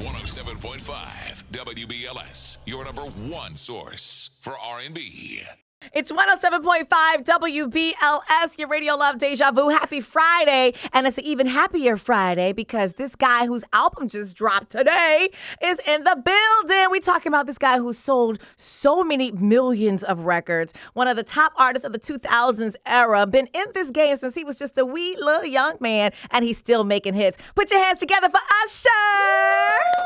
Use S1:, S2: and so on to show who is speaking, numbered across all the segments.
S1: 107.5 WBLS, your number one source for R&B.
S2: It's 107.5 WBLS, your radio love, Déja Vu. Happy Friday. And it's an even happier Friday because this guy whose album just dropped today is in the building. We talking about this guy who sold so many millions of records. One of the top artists of the 2000s era. Been in this game since he was just a wee little young man, and he's still making hits. Put your hands together for Usher.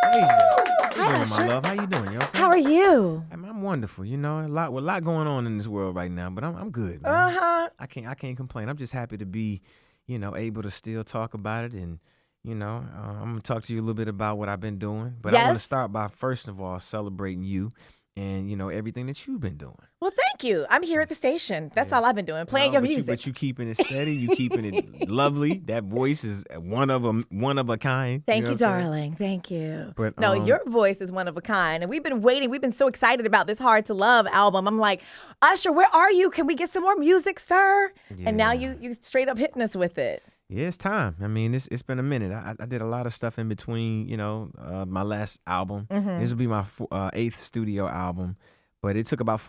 S3: Hey,
S2: Hi,
S3: my
S2: Usher.
S3: love. How you doing? You okay?
S2: How are you?
S3: I'm wonderful. You know, a lot going on in this world right now, but I'm good, man. I can't complain. I'm just happy to be, able to still talk about it, and I'm gonna talk to you a little bit about what I've been doing. But I want to start by first of all celebrating you and everything that you've been doing.
S2: Well, thank you. I'm here at the station. That's all I've been doing, playing your music.
S3: But you keeping it steady. You keeping it lovely. That voice is one of a kind.
S2: Thank you,
S3: what I'm saying?
S2: darling. Thank you.
S3: But,
S2: no, your voice is one of a kind. And we've been waiting. We've been so excited about this Hard to Love album. I'm like, Usher, where are you? Can we get some more music, sir?
S3: Yeah.
S2: And now you straight up hitting us with it.
S3: Yeah, it's time. I mean, it's been a minute. I did a lot of stuff in between, my last album. This will be my eighth studio album. But it took about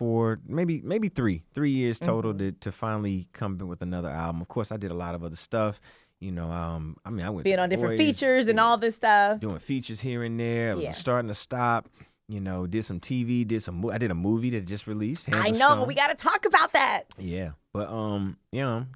S3: maybe 3 years total to finally come with another album. Of course, I did a lot of other stuff. I went
S2: Being on different features and all this stuff.
S3: Doing features here and there. I was starting to stop. Did some TV. I did a movie that just released. Hands
S2: I
S3: of
S2: know.
S3: Stone.
S2: We got to talk about that.
S3: Yeah, but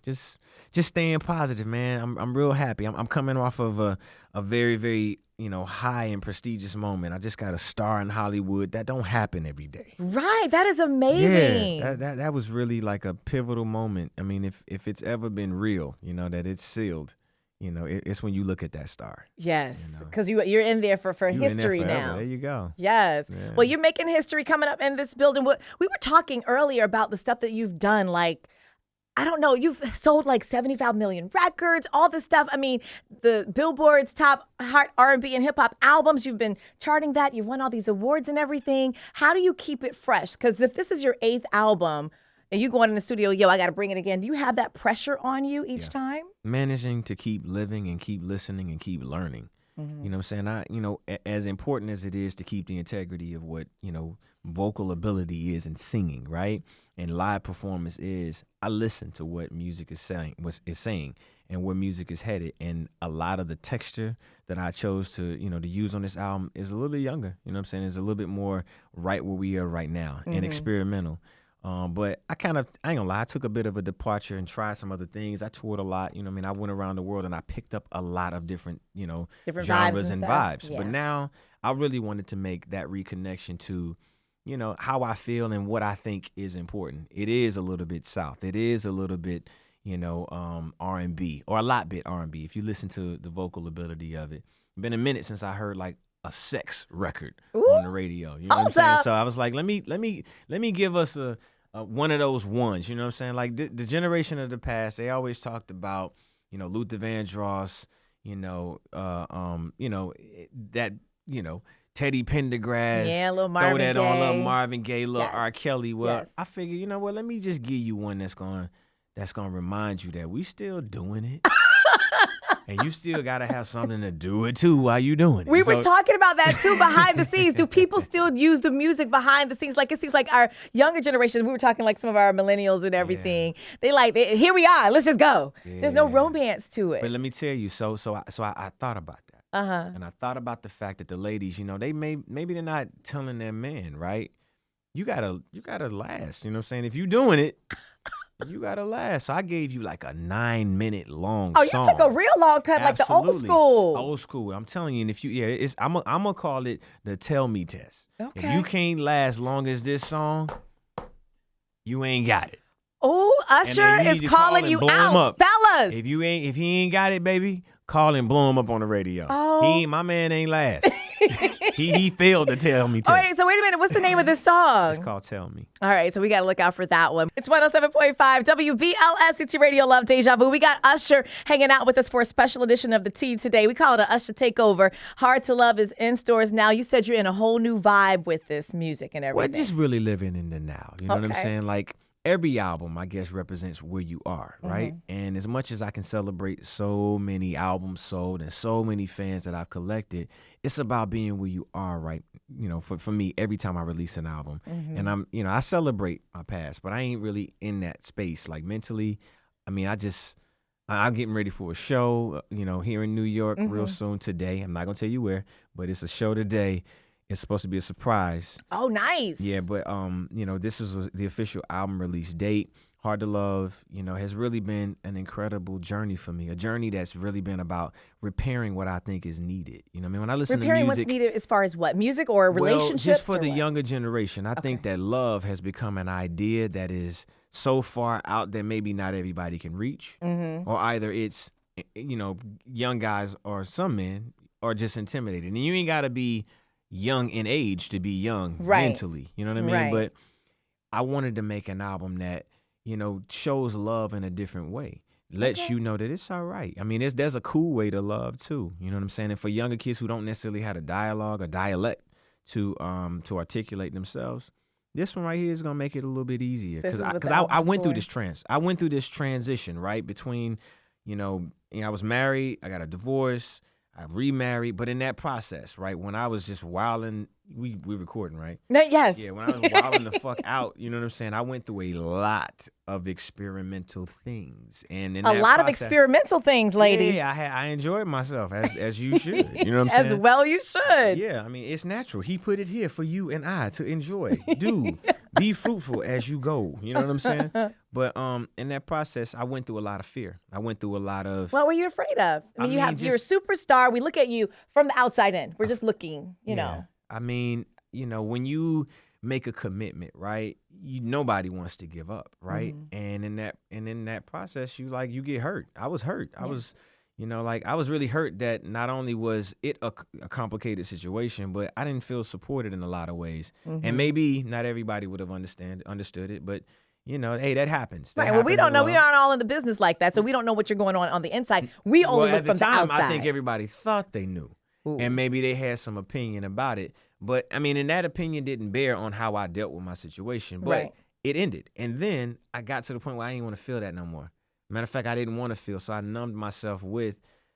S3: just staying positive, man. I'm real happy. I'm coming off of a very, very high and prestigious moment. I just got a star in Hollywood. That don't happen every day.
S2: Right. That is amazing.
S3: Yeah, that was really like a pivotal moment. I mean, if it's ever been real, that it's sealed. It's when you look at that star.
S2: Yes, because you're in there for
S3: You in there
S2: history
S3: forever.
S2: now.
S3: There you go.
S2: Yes.
S3: Yeah.
S2: Well, you're making history coming up in this building. We were talking earlier about the stuff that you've done, like, I don't know, you've sold like 75 million records, all this stuff. I mean, the Billboard's top hot R&B and hip hop albums, you've been charting that. You've won all these awards and everything. How do you keep it fresh? Because if this is your 8th album and you going in the studio, I got to bring it again. Do you have that pressure on you each time?
S3: Managing to keep living and keep listening and keep learning. You know what I'm saying? As important as it is to keep the integrity of what, vocal ability is in singing, right? And live performance is, I listen to what music is saying, and where music is headed. And a lot of the texture that I chose to, to use on this album is a little bit younger. You know what I'm saying? It's a little bit more right where we are right now and experimental. But I ain't gonna lie, I took a bit of a departure and tried some other things. I toured a lot, I went around the world and I picked up a lot of different genres and vibes.
S2: Yeah.
S3: But now I really wanted to make that reconnection to, how I feel and what I think is important. It is a little bit South. It is a little bit, R&B, or a lot bit R&B if you listen to the vocal ability of it. It's been a minute since I heard like a sex record on the radio. You know what I'm saying? So I was like, let me give us a one of those ones. You know what I'm saying? Like the generation of the past, they always talked about, Luther Vandross, Teddy Pendergrass,
S2: little Marvin
S3: throw that on
S2: Gaye.
S3: little Marvin Gaye, little
S2: Yes.
S3: R. Kelly. Well,
S2: Yes.
S3: I figure, let me just give you one that's gonna remind you that we still doing it. And you still got to have something to do it, too, while you doing it.
S2: We were talking about that, too, behind the scenes. Do people still use the music behind the scenes? Like, it seems like our younger generation, we were talking like some of our millennials and everything. They here we are. Let's just go.
S3: Yeah.
S2: There's no romance to it.
S3: But let me tell you, so I thought about that. And I thought about the fact that the ladies, they maybe they're not telling their men, right? You gotta last. You know what I'm saying? If you doing it, you gotta last. So I gave you like a 9-minute long song.
S2: Oh, you took a real long cut, like the old
S3: Absolutely.
S2: school.
S3: Old school. I'm telling you, and if you, I'm gonna call it the tell me test.
S2: Okay.
S3: If you can't last long as this song, you ain't got it.
S2: Oh, Usher
S3: then you
S2: is
S3: need to call
S2: calling
S3: and
S2: you
S3: blow him
S2: out,
S3: up.
S2: fellas.
S3: If he ain't got it, baby, call and blow him up on the radio.
S2: Oh.
S3: My man ain't last. he failed to tell me.
S2: All right, so wait a minute. What's the name of this song?
S3: It's called Tell Me.
S2: All right, so we got to look out for that one. It's 107.5 WBLS. It's your radio love, Déja Vu. We got Usher hanging out with us for a special edition of the Tea today. We call it a Usher Takeover. Hard to Love is in stores now. You said you're in a whole new vibe with this music and everything.
S3: Well, just really living in the now. You know what I'm
S2: Okay.
S3: saying? Like, every album, I guess, represents where you are, right?
S2: Mm-hmm.
S3: And as much as I can celebrate so many albums sold and so many fans that I've collected, it's about being where you are, right? For me, every time I release an album.
S2: Mm-hmm.
S3: And I celebrate my past, but I ain't really in that space. Like mentally, I'm getting ready for a show, here in New York real soon today. I'm not going to tell you where, but it's a show today. It's supposed to be a surprise.
S2: Oh, nice.
S3: Yeah, but this is the official album release date. Hard to Love, has really been an incredible journey for me. A journey that's really been about repairing what I think is needed. You know what I mean? When I listen
S2: Repairing
S3: to music,
S2: what's needed as far as what? Music or relationships?
S3: Well, just for the
S2: what?
S3: younger generation, I think that love has become an idea that is so far out that maybe not everybody can reach.
S2: Mm-hmm.
S3: Or either it's, young guys or some men are just intimidated. And you ain't got to be young in age to be young mentally. You know what I mean?
S2: Right.
S3: But I wanted to make an album that, shows love in a different way. Lets you know that it's all right. I mean, there's a cool way to love too. You know what I'm saying? And for younger kids who don't necessarily have a dialogue or dialect to articulate themselves, this one right here is gonna make it a little bit easier. Because I went through this transition, right? Between, I was married, I got a divorce, I remarried, but in that process, right, when I was just wilding, we recording, right?
S2: Yes.
S3: Yeah, when I was wilding the fuck out, you know what I'm saying? I went through a lot of experimental things, and in
S2: a
S3: that
S2: lot of
S3: process,
S2: experimental things, ladies.
S3: Yeah, I enjoyed myself as you should. You know what I'm saying?
S2: As well, you should.
S3: Yeah, I mean it's natural. He put it here for you and I to enjoy. Dude, be fruitful as you go. You know what I'm saying? But in that process, I went through a lot of fear. I went through a lot of.
S2: What were you afraid of? I mean, you're a superstar. We look at you from the outside in. We're just looking, you know.
S3: I mean, when you make a commitment, right? Nobody wants to give up, right?
S2: Mm-hmm.
S3: And in that process, you get hurt. I was hurt. I was, I was really hurt that not only was it a complicated situation, but I didn't feel supported in a lot of ways.
S2: Mm-hmm.
S3: And maybe not everybody would have understood it, but hey, that happens.
S2: Right. Well, we don't know. We aren't all in the business like that, so we don't know what you're going on the inside. We only look from the outside.
S3: I think everybody thought they knew. Ooh. And maybe they had some opinion about it. But, I mean, and that opinion didn't bear on how I dealt with my situation. But it ended. And then I got to the point where I didn't want to feel that no more. Matter of fact, I didn't want to feel. So I numbed myself with,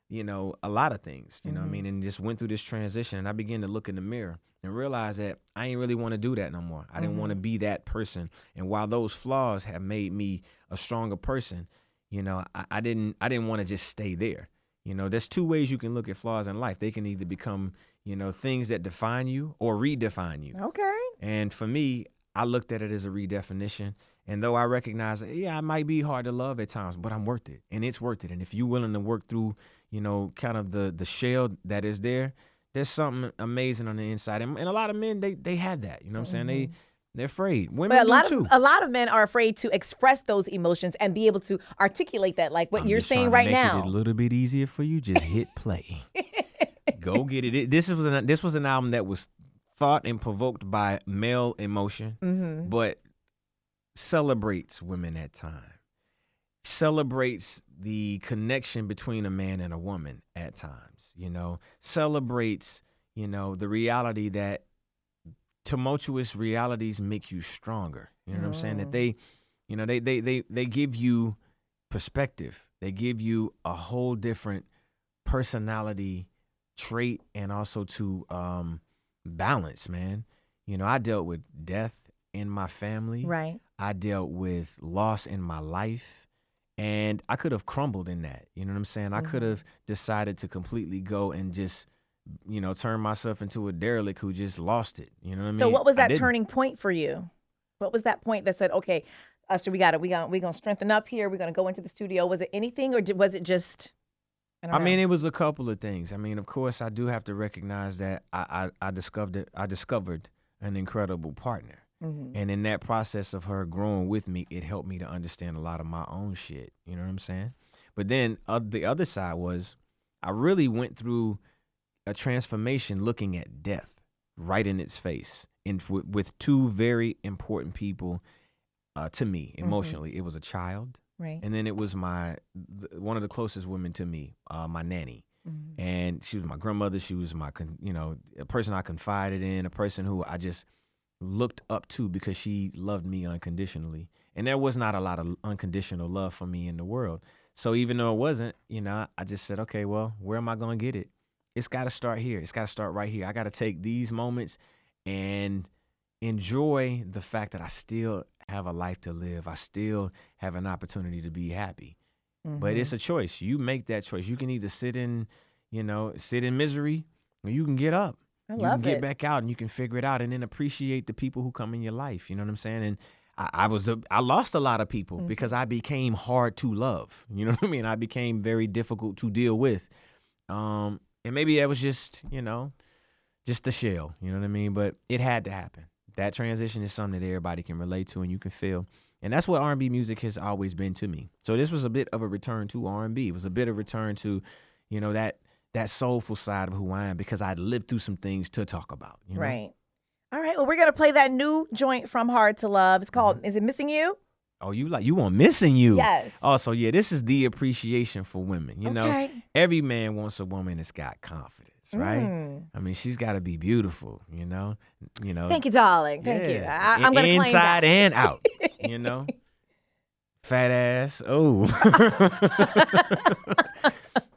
S3: a lot of things, you know what I mean? And just went through this transition. And I began to look in the mirror and realize that I ain't really want to do that no more. I didn't want to be that person. And while those flaws have made me a stronger person, I didn't want to just stay there. There's two ways you can look at flaws in life. They can either become, things that define you or redefine you.
S2: Okay. And
S3: for me, I looked at it as a redefinition. And though I recognize that, I might be hard to love at times, but I'm worth it. And it's worth it. And if you're willing to work through, kind of the shell that is there, there's something amazing on the inside. And a lot of men, they have that. You know what I'm saying? They're afraid. Women do too.
S2: A lot of men are afraid to express those emotions and be able to articulate that, like what you're saying right now.
S3: Make it a little bit easier for you. Just hit play. Go get it. This was an album that was thought and provoked by male emotion, but celebrates women at times. Celebrates the connection between a man and a woman at times. Celebrates the reality that tumultuous realities make you stronger. You know what I'm saying? That they give you perspective. They give you a whole different personality trait and also to balance, man. I dealt with death in my family.
S2: Right.
S3: I dealt with loss in my life. And I could have crumbled in that. You know what I'm saying? I could have decided to completely go and just turn myself into a derelict who just lost it. You know what I mean?
S2: So what was that turning point for you? What was that point that said, okay, Usher, we're going to strengthen up here. We're going to go into the studio. Was it anything or was it just, I don't know.
S3: mean, it was a couple of things. I mean, of course, I do have to recognize that I discovered an incredible partner. And in that process of her growing with me, it helped me to understand a lot of my own shit. You know what I'm saying? But then the other side was I really went through a transformation looking at death right in its face and with two very important people to me emotionally. It was a child,
S2: right,
S3: and then it was one of the closest women to me, my nanny. And she was my grandmother. She was my, a person I confided in, a person who I just looked up to because she loved me unconditionally. And there was not a lot of unconditional love for me in the world. So even though it wasn't, I just said, okay, well, where am I going to get it? It's got to start here. It's got to start right here. I got to take these moments and enjoy the fact that I still have a life to live. I still have an opportunity to be happy. But it's a choice. You make that choice. You can either sit in misery, or you can get up. You can get back out and you can figure it out, and then appreciate the people who come in your life. You know what I'm saying? And I lost a lot of people because I became hard to love. You know what I mean? I became very difficult to deal with. And maybe that was just the shell. You know what I mean? But it had to happen. That transition is something that everybody can relate to and you can feel. And that's what R&B music has always been to me. So this was a bit of a return to R&B. It was a bit of return to, that soulful side of who I am, because I'd lived through some things to talk about.
S2: Right. All right. Well, we're going to play that new joint from Hard to Love. It's called, is it Missing You?
S3: Oh, you want Missing You?
S2: Yes.
S3: Oh, so yeah, this is the appreciation for women.
S2: Okay.
S3: Every man wants a woman that's got confidence, right? I mean, she's got to be beautiful,
S2: Thank you, darling. Thank you. I'm going to claim
S3: inside
S2: that.
S3: and out, Fat ass. Oh.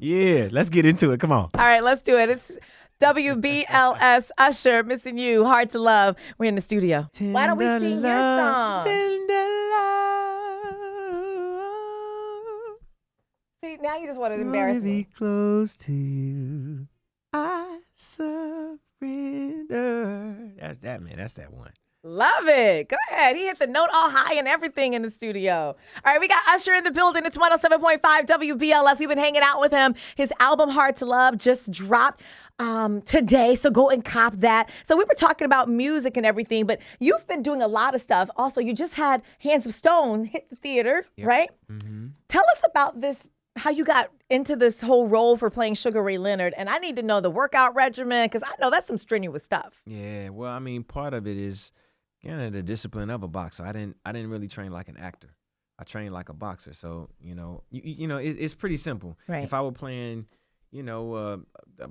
S3: Yeah, let's get into it. Come on.
S2: All right, let's do it. It's WBLS, Usher, Missing You, Hard to Love. We're in the studio. Why don't we sing your song? See, now you just want to embarrass me.
S3: Be close to you. I surrender. That's that, man. That's that one.
S2: Love it. Go ahead. He hit the note all high and everything in the studio. All right, we got Usher in the building. It's 107.5 WBLS. We've been hanging out with him. His album, Hard to Love, just dropped today, so go and cop that. So we were talking about music and everything, but you've been doing a lot of stuff. Also, you just had Hands of Stone hit the theater, right? Mm-hmm. Tell us about this, how you got into this whole role for playing Sugar Ray Leonard. And I need to know the workout regimen, because I know that's some strenuous stuff.
S3: Yeah, well, I mean, part of it is the discipline of a boxer. I didn't really train like an actor. I trained like a boxer. So, it's pretty simple.
S2: Right.
S3: If I were playing, a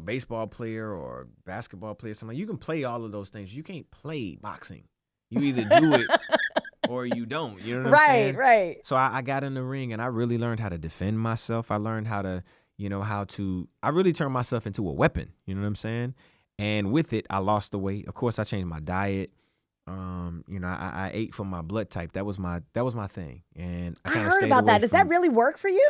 S3: baseball player or basketball player, something, you can play all of those things. You can't play boxing. You either do it or you don't. You know what I'm saying?
S2: Right.
S3: So I got in the ring and I really learned how to defend myself. I learned how to, I really turned myself into a weapon. You know what I'm saying? And with it, I lost the weight. Of course, I changed my diet. I ate for my blood type. That was my thing. And I
S2: heard about that. Does that really work for you?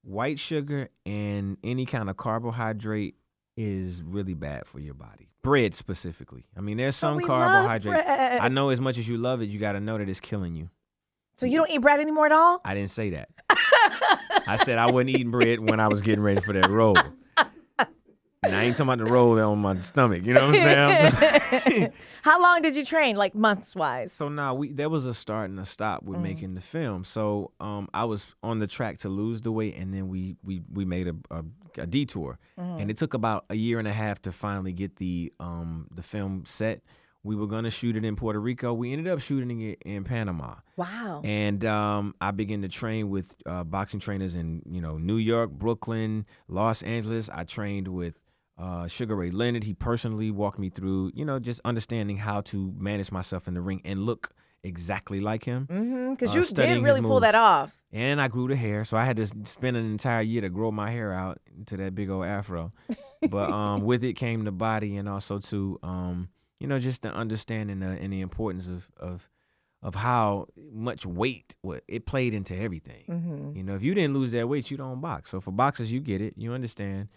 S3: White sugar and any kind of carbohydrate is really bad for your body. Bread specifically. I mean, there's some carbohydrates. I know as much as you love it, you got to know that it's killing you.
S2: So you don't eat bread anymore at all?
S3: I didn't say that. I said I wasn't eating bread when I was getting ready for that roll. And I ain't talking about the roll on my stomach. You know what I'm saying?
S2: How long did you train, like months-wise?
S3: So now there was a start and a stop with making the film. So I was on the track to lose the weight, and then we made a detour, and it took about a year and a half to finally get the film set. We were gonna shoot it in Puerto Rico. We ended up shooting it in Panama.
S2: Wow!
S3: And I began to train with boxing trainers in New York, Brooklyn, Los Angeles. I trained with Sugar Ray Leonard. He personally walked me through, just understanding how to manage myself in the ring and look exactly like him.
S2: Because you did really pull that off.
S3: And I grew the hair, so I had to spend an entire year to grow my hair out into that big old afro. But with it came the body, and also to just the understanding and the importance of how much weight it played into everything. If you didn't lose that weight, you don't box. So for boxers, you get it, you understand.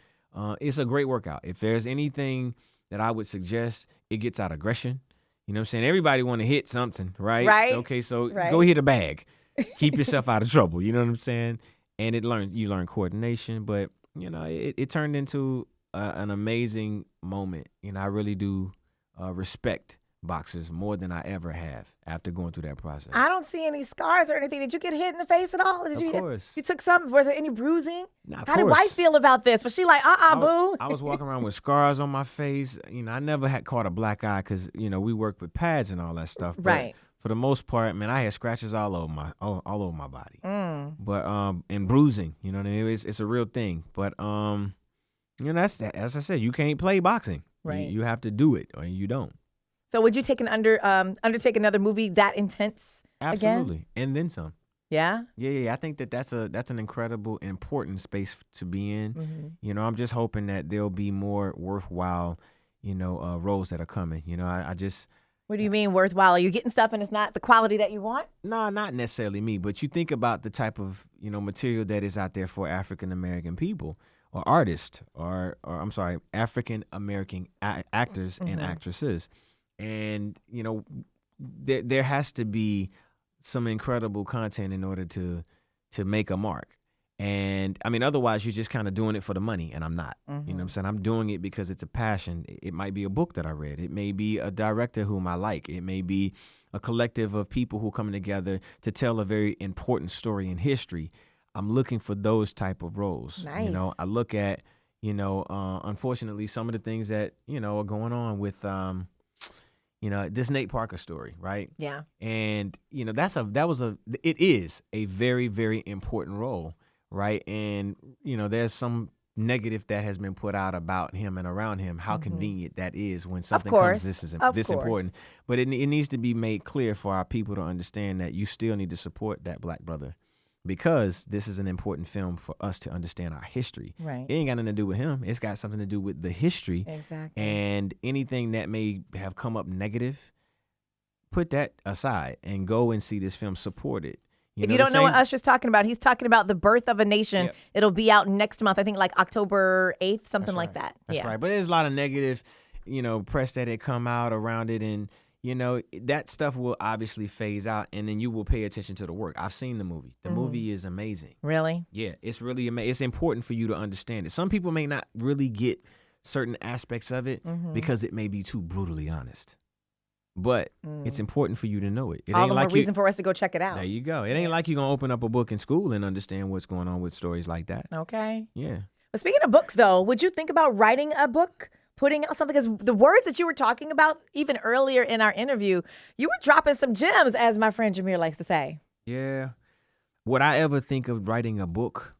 S3: It's a great workout. If there's anything that I would suggest, it gets out aggression. You know what I'm saying? Everybody want to hit something, right?
S2: Right.
S3: Okay, so go hit a bag. Keep yourself out of trouble. You know what I'm saying? And you learn coordination, but it turned into an amazing moment. I really do respect boxers more than I ever have after going through that process.
S2: I don't see any scars or anything. Did you get hit in the face at all?
S3: Of course.
S2: You took some? Was there any bruising?
S3: Of
S2: How did wife feel about this? Was she like, boo?
S3: I was walking around with scars on my face. I never had caught a black eye because, we worked with pads and all that stuff. But
S2: right.
S3: For the most part, man, I had scratches all over my body. But and bruising, you know what I mean? It's a real thing. But that's as I said, you can't play boxing.
S2: Right.
S3: You have to do it or you don't.
S2: So would you undertake another movie that intense
S3: Absolutely.
S2: again?
S3: And then some.
S2: Yeah?
S3: Yeah. I think that's an incredible, important space to be in.
S2: Mm-hmm.
S3: I'm just hoping that there'll be more worthwhile, roles that are coming. I just.
S2: What do you mean worthwhile? Are you getting stuff and it's not the quality that you want?
S3: No, not necessarily me, but you think about the type of, material that is out there for African American people or artists or I'm sorry, African American actors and actresses. And, there has to be some incredible content in order to make a mark. And I mean, otherwise you're just kind of doing it for the money, and I'm not. You know what I'm saying? I'm doing it because it's a passion. It might be a book that I read. It may be a director whom I like. It may be a collective of people who come together to tell a very important story in history. I'm looking for those type of roles.
S2: Nice.
S3: I look at, unfortunately, some of the things that, are going on with, this Nate Parker story, right?
S2: Yeah.
S3: And, it is a very, very important role. Right. And, there's some negative that has been put out about him and around him, how convenient that is when something comes this important. But it needs to be made clear for our people to understand that you still need to support that black brother because this is an important film for us to understand our history.
S2: Right.
S3: It ain't got nothing to do with him. It's got something to do with the history.
S2: Exactly.
S3: And anything that may have come up negative, put that aside and go and see this film, support it.
S2: If you don't know what Usher's talking about, he's talking about The Birth of a Nation.
S3: Yep.
S2: It'll be out next month, I think like October 8th, something like that.
S3: That's right. But there's a lot of negative, press that had come out around it. And, that stuff will obviously phase out. And then you will pay attention to the work. I've seen the movie. The movie is amazing.
S2: Really?
S3: Yeah, it's really amazing. It's important for you to understand it. Some people may not really get certain aspects of it because it may be too brutally honest. But it's important for you to know it.
S2: All the more reason for us to go check it out.
S3: There you go. It ain't like you're going to open up a book in school and understand what's going on with stories like that.
S2: Okay.
S3: Yeah.
S2: But speaking of books, though, would you think about writing a book, putting out something? Because the words that you were talking about even earlier in our interview, you were dropping some gems, as my friend Jameer likes to say.
S3: Yeah. Would I ever think of writing a book?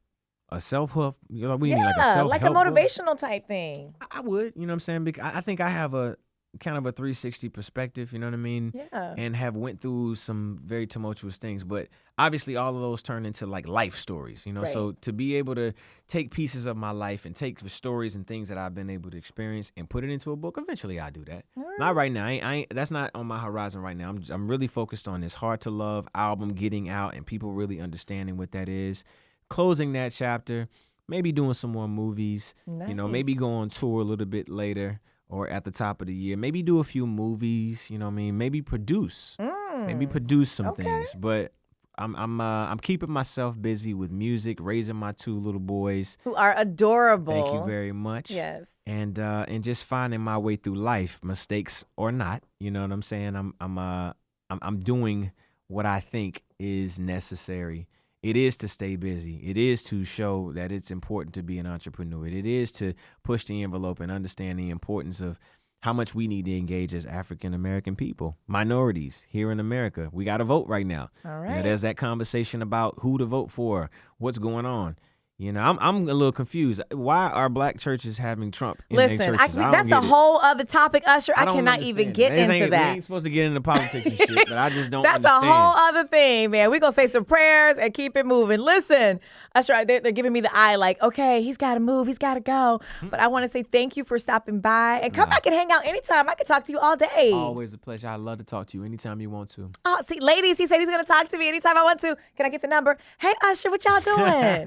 S3: A self-help? What do you mean, like a self-help
S2: like a motivational type thing.
S3: I would, you know what I'm saying? Because I think I have a kind of a 360 perspective, you know what I mean?
S2: Yeah.
S3: And have went through some very tumultuous things. But obviously all of those turn into like life stories,
S2: Right.
S3: So to be able to take pieces of my life and take the stories and things that I've been able to experience and put it into a book, eventually I do that. Not right now. I ain't, that's not on my horizon right now. I'm really focused on this Hard to Love album getting out and people really understanding what that is. Closing that chapter, maybe doing some more movies,
S2: Nice.
S3: Maybe go on tour a little bit later. Or at the top of the year, maybe do a few movies, maybe produce some things. But I'm keeping myself busy with music, raising my 2 little boys
S2: Who are adorable.
S3: Thank you very much.
S2: Yes.
S3: And just finding my way through life, mistakes or not. You know what I'm saying? I'm doing what I think is necessary. It is to stay busy. It is to show that it's important to be an entrepreneur. It is to push the envelope and understand the importance of how much we need to engage as African American people, minorities here in America. We got to vote right now.
S2: All right.
S3: There's that conversation about who to vote for, what's going on. I'm a little confused. Why are black churches having Trump in their
S2: Listen,
S3: churches?
S2: that's a whole other topic, Usher. I cannot even get into
S3: We
S2: that.
S3: ain't supposed to get into politics and shit, but I just don't
S2: That's
S3: understand.
S2: a whole other thing, man. We're going to say some prayers and keep it moving. Listen, Usher, they're giving me the eye like, okay, he's got to move. He's got to go. But I want to say thank you for stopping by. And come back and hang out anytime. I can talk to you all day.
S3: Always a pleasure. I'd love to talk to you anytime you want to.
S2: Oh, see, ladies, he said he's going to talk to me anytime I want to. Can I get the number? Hey, Usher, what y'all doing?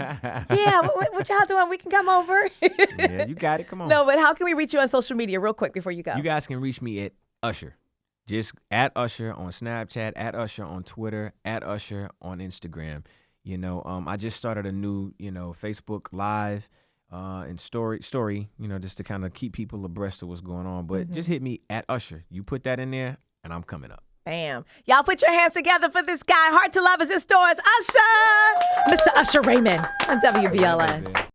S2: Yeah, what y'all doing? We can come over.
S3: Yeah, you got it. Come on.
S2: No, but how can we reach you on social media real quick before you go?
S3: You guys can reach me at Usher. Just at Usher on Snapchat, at Usher on Twitter, at Usher on Instagram. I just started a new, Facebook Live and story, just to kind of keep people abreast of what's going on. But just hit me at Usher. You put that in there, and I'm coming up.
S2: Bam. Y'all put your hands together for this guy. Hard to Love is in stores. Usher! Mr. Usher Raymond on WBLS.